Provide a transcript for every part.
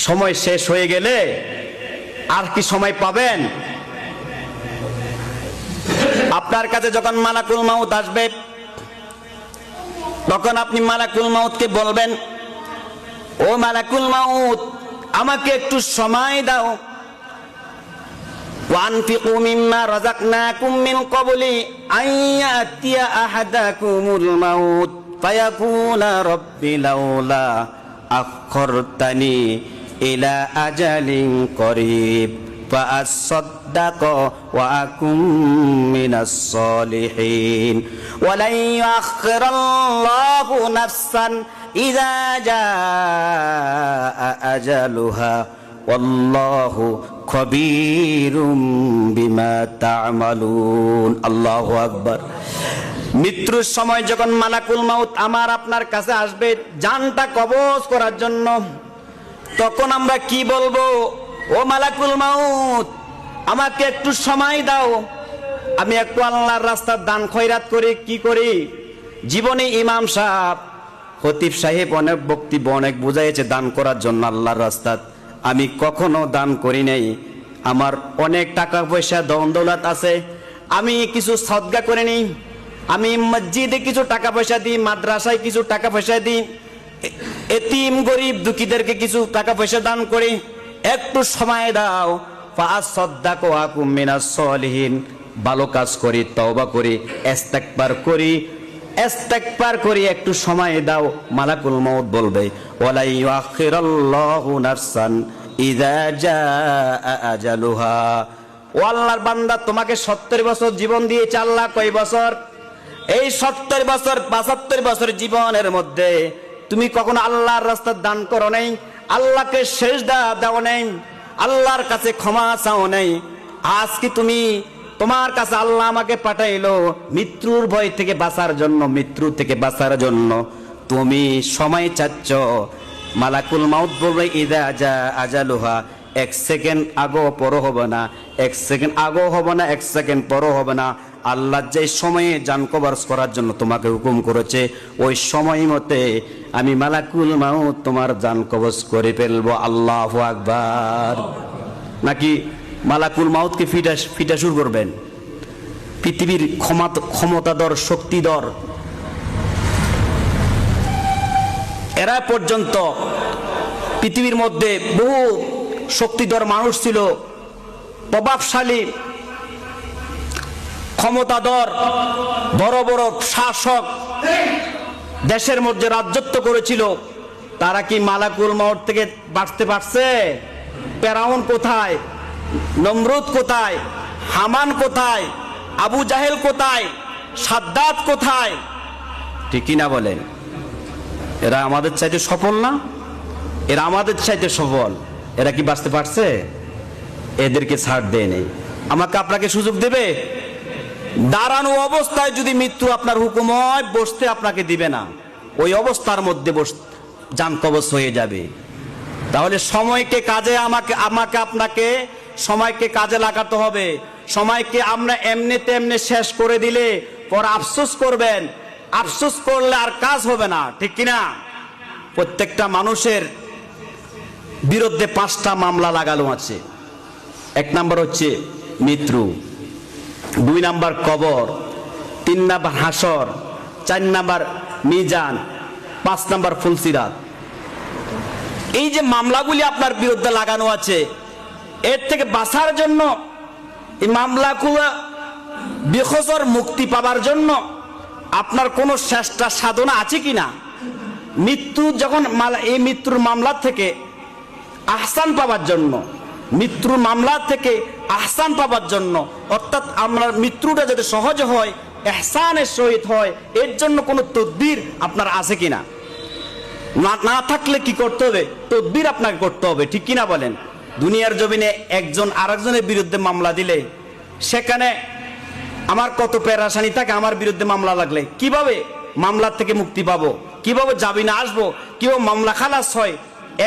সময় শেষ হয়ে গেলে আর কি সময় পাবেন? আপনার কাছে যখন মালাকুল মাউত আসবে, তখন আপনি মালাকুল মাউতকে বলবেন, ও মালাকুল মাউত, আমাকে একটু সময় দাও। ওয়ানফিকু মিম্মা রাযাকনাকুম মিন ক্বাবলি আন ইয়াতিয়া আহাদাকুমুল মাউত ফায়াকুলা রাব্বি লাউলা আখখারতানি ইলা আজালিন করিব فأصدق وأكن من الصالحين ولن يؤخر الله نفسا إذا جاء أجلها والله خبير بما تعملون الله أكبر। মৃত্যুর সময় যখন মালাকুল মাউত আমার আপনার কাছে আসবে জানটা কবজ করার জন্য, তখন আমরা কি বলবো? ও মালাকুল মাউত, আমাকে একটু সময় দাও, আমি একটু আল্লাহর রাস্তার দান খয়রাত করি। কি করি? জীবনে ইমাম সাহেব, খতিব সাহেব অনেক বক্তব্য অনেক বুঝাইছে দান করার জন্য আল্লাহর রাস্তাত। আমি কখনো দান করি নাই। আমার অনেক টাকা পয়সা ধন দৌলত আছে, আমি কিছু সদকা করে নিই, আমি মসজিদে কিছু টাকা পয়সা দিই, মাদ্রাসায় কিছু টাকা পয়সা দিই, এতিম গরিব দুঃখীদেরকে কিছু টাকা পয়সা দান করি। একটু সময় দাও, ফাআসাদদাকু ওয়া আকুম মিনাস সলিহিন, ভালো কাজ করি, তওবা করি, ইস্তেগফার করি, একটু সময় দাও। মালাকুল মাউত বলবে, ওয়ালা ইউআখিরাল্লাহু নাফসান ইযা জাআ আজালুহা। ও আল্লাহর বান্দা, তোমাকে 70 বছর জীবন দিয়েছে আল্লাহ। কয় বছর? এই 70 বছর 75 বছর জীবনের মধ্যে তুমি কখনো আল্লাহর রাস্তায় দান করো নাই, আল্লাহকে সেজদা দাও নাই, আল্লাহর কাছে ক্ষমা চাও নাই। আজ কি তুমি, তোমার কাছে আল্লাহ আমাকে পাঠাইলো মৃত্যুর ভয় থেকে বাঁচার জন্য, মৃত্যু থেকে বাঁচার জন্য তুমি সময় চাচ্ছ। মালাকুল মাউত বলবে, ইদা জা আজালুহা, 1 সেকেন্ড আগো পরও হবে না, 1 সেকেন্ড আগো হবে না, 1 সেকেন্ড পরও হবে না। আল্লাহ যে সময়ে জান কবজ করার জন্য তোমাকে হুকুম করেছে, ওই সময় মতে আমি মালাকুল মাউত তোমার জান কবজ করে ফেলবো। আল্লাহু আকবার। নাকি মালাকুল মাউতকে ফিটা শুরু করবেন? পৃথিবীর ক্ষমতাধর, শক্তিধর এরা পর্যন্ত, পৃথিবীর মধ্যে বহু শক্তিধর মানুষ ছিল, প্রভাবশালী, ক্ষমতাধর, বড় বড় শাসক দেশের মধ্যে রাজত্ব করেছিল। তারা কি মালাকুল মাউত থেকে বাঁচতে পারছে? ফেরাউন কোথায়? নমরুদ কোথায়? হামান কোথায়? আবু জাহেল কোথায়? সাদ্দাত কোথায়? ঠিকই না বলেন? এরা আমাদের চাইতে সফল না? এরা আমাদের চাইতে সফল। এরা কি বাঁচতে পারছে? এদেরকে ছাড় দেয় নেই। আমাকে আপনাকে সুযোগ দেবে? দাঁড়ানো অবস্থায় যদি মৃত্যু আপনার হুকুম হয়, বসতে আপনাকে দিবে না, ওই অবস্থার মধ্যে জান কবজ হয়ে যাবে। তাহলে সময়কে কাজে, আমাকে আপনাকে সময়কে কাজে লাগাতে হবে। সময়কে আমরা এমনি তেমনি শেষ করে দিলে পর আফসোস করবেন, আফসোস করলে আর কাজ হবে না। ঠিক কিনা? প্রত্যেকটা মানুষের বিরুদ্ধে 5টা মামলা লাগানো আছে। 1 নাম্বার হচ্ছে মৃত্যু, 2 নাম্বার কবর, 3 নাম্বার হাসর, 4 নাম্বার মিজান, 5 নাম্বার ফুলসিরাত। এই যে মামলাগুলি আপনার বিরুদ্ধে লাগানো আছে, এর থেকে বাঁচার জন্য, এই মামলাগুলো বেখসর মুক্তি পাবার জন্য আপনার কোনো চেষ্টা সাধনা আছে কিনা? মৃত্যু যখন এই মৃত্যুর মামলা থেকে আহসান পাবার জন্য, মৃত্যুর মামলা থেকে আহসান পাবার জন্য, অর্থাৎ আমরা মৃত্যুটা যাতে সহজ হয়, ইহসানের সহিত হয়, এর জন্য কোনো তদবির আপনার আছে কিনা? না থাকলে কি করতে হবে? তদবির আপনাকে করতে হবে। ঠিক কিনা বলেন? দুনিয়ার জমিনে একজন আরেকজনের বিরুদ্ধে মামলা দিলে সেখানে আমার কত পেরেশানি থাকে। আমার বিরুদ্ধে মামলা লাগলে কিভাবে মামলার থেকে মুক্তি পাবো, কিভাবে জামিনে আসবো, কিভাবে মামলা খালাস হয়।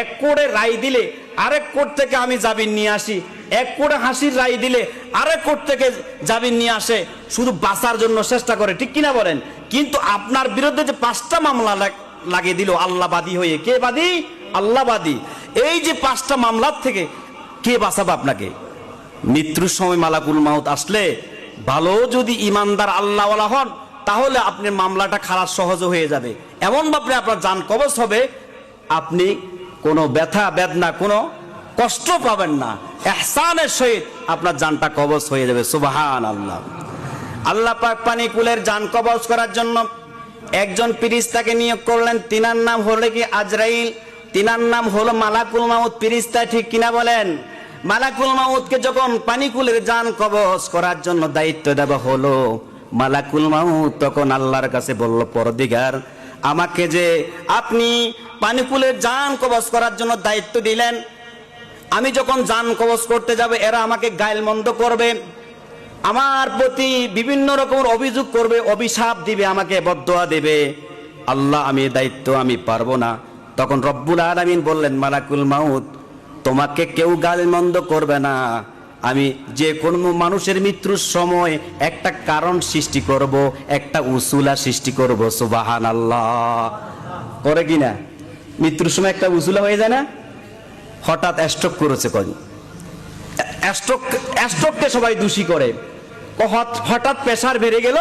1 কোড়ে রায় দিলে আরেক কোর্ট থেকে আমি জামিন নিয়ে আসি, 1 কোড়ে হাসির রায় দিলে আরেক কোর্ট থেকে জামিন নিয়ে আসে, শুধু বাঁচার জন্য চেষ্টা করে। ঠিক কিনা বলেন? কিন্তু আপনার বিরুদ্ধে যে 5টা মামলা লাগিয়ে দিল আল্লাহবাদী হয়ে, কে বাদী? আল্লাহবাদী। এই যে 5টা মামলার থেকে কে বাঁচাবে আপনাকে? মৃত্যুর সময় মালাকুল মাউত আসলে ভালো যদি ইমানদার আল্লাহওয়ালা হন তাহলে আপনার মামলাটা খালাস সহজ হয়ে যাবে। এমন ভাবে আপনার জান কবজ হবে, আপনি কোনো ব্যথা বেদনা কোনো কষ্ট পাবেন না, ইহসানের সহিত আপনার জানটা কবজ হয়ে যাবে। সুবহানাল্লাহ। আল্লাহ পাক পানি কুলের জান কবজ করার জন্য একজন ফেরেশতাকে নিয়োগ করলেন। তিনার নাম হলো কি আজরাইল, তিনার নাম হলো মালাকুল মাউত ফেরেশতা, ঠিক কিনা বলেন? মালাকুল মাউতকে যখন পানিকুলের জান কবজ করার জন্য দায়িত্ব দেওয়া হলো, মালাকুল মাউত তখন আল্লাহর কাছে বলল, পরদিগার, আমাকে যে আপনি পানিকুলের জান কবজ করার জন্য দায়িত্ব দিলেন, আমি যখন জান কবজ করতে যাব এরা আমাকে গায়লমন্দ করবে, আমার প্রতি বিভিন্ন রকমের অভিযোগ করবে, অভিশাপ দিবে, আমাকে বদদোয়া দেবে। আল্লাহ, আমি এই দায়িত্ব আমি পারবো না। তখন রব্বুল আলামিন বললেন, মালাকুল মাউত, তোমাকে কেউ গালমন্দ করবে না, আমি যে কোনো মানুষের মৃত্যুর সময় একটা কারণ সৃষ্টি করব, একটা উসুলা সৃষ্টি করব। সুবহানাল্লাহ। করে কিনা? মৃত্যুর সময় একটা উসুলা হয়ে যায় না? হঠাৎ স্ট্রোক করেছে, স্ট্রোককে সবাই দোষী করে, হঠাৎ প্রেসার বেড়ে গেল,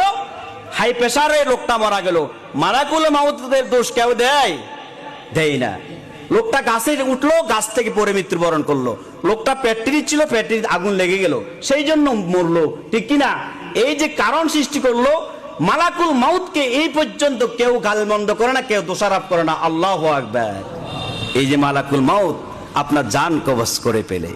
হাই প্রেসারে লোকটা মারা গেল, মালাকুল মাউতের দোষ কেউ দেয়? দেয় না। লোকটা গাছে উঠলো, গাছ থেকে পড়ে মৃত্যুবরণ করলো, লোকটা প্যাট্রি ছিল, প্যাট্রির আগুন লেগে গেল, সেই জন্য মরলো, ঠিক কিনা? এই যে কারণ সৃষ্টি করলো, মালাকুল মাউতকে এই পর্যন্ত কেউ গালমন্দ করে না, কেউ দোষারোপ করে না। আল্লাহু আকবার। এই যে মালাকুল মাউত আপনার জান কবজ করে পেলে,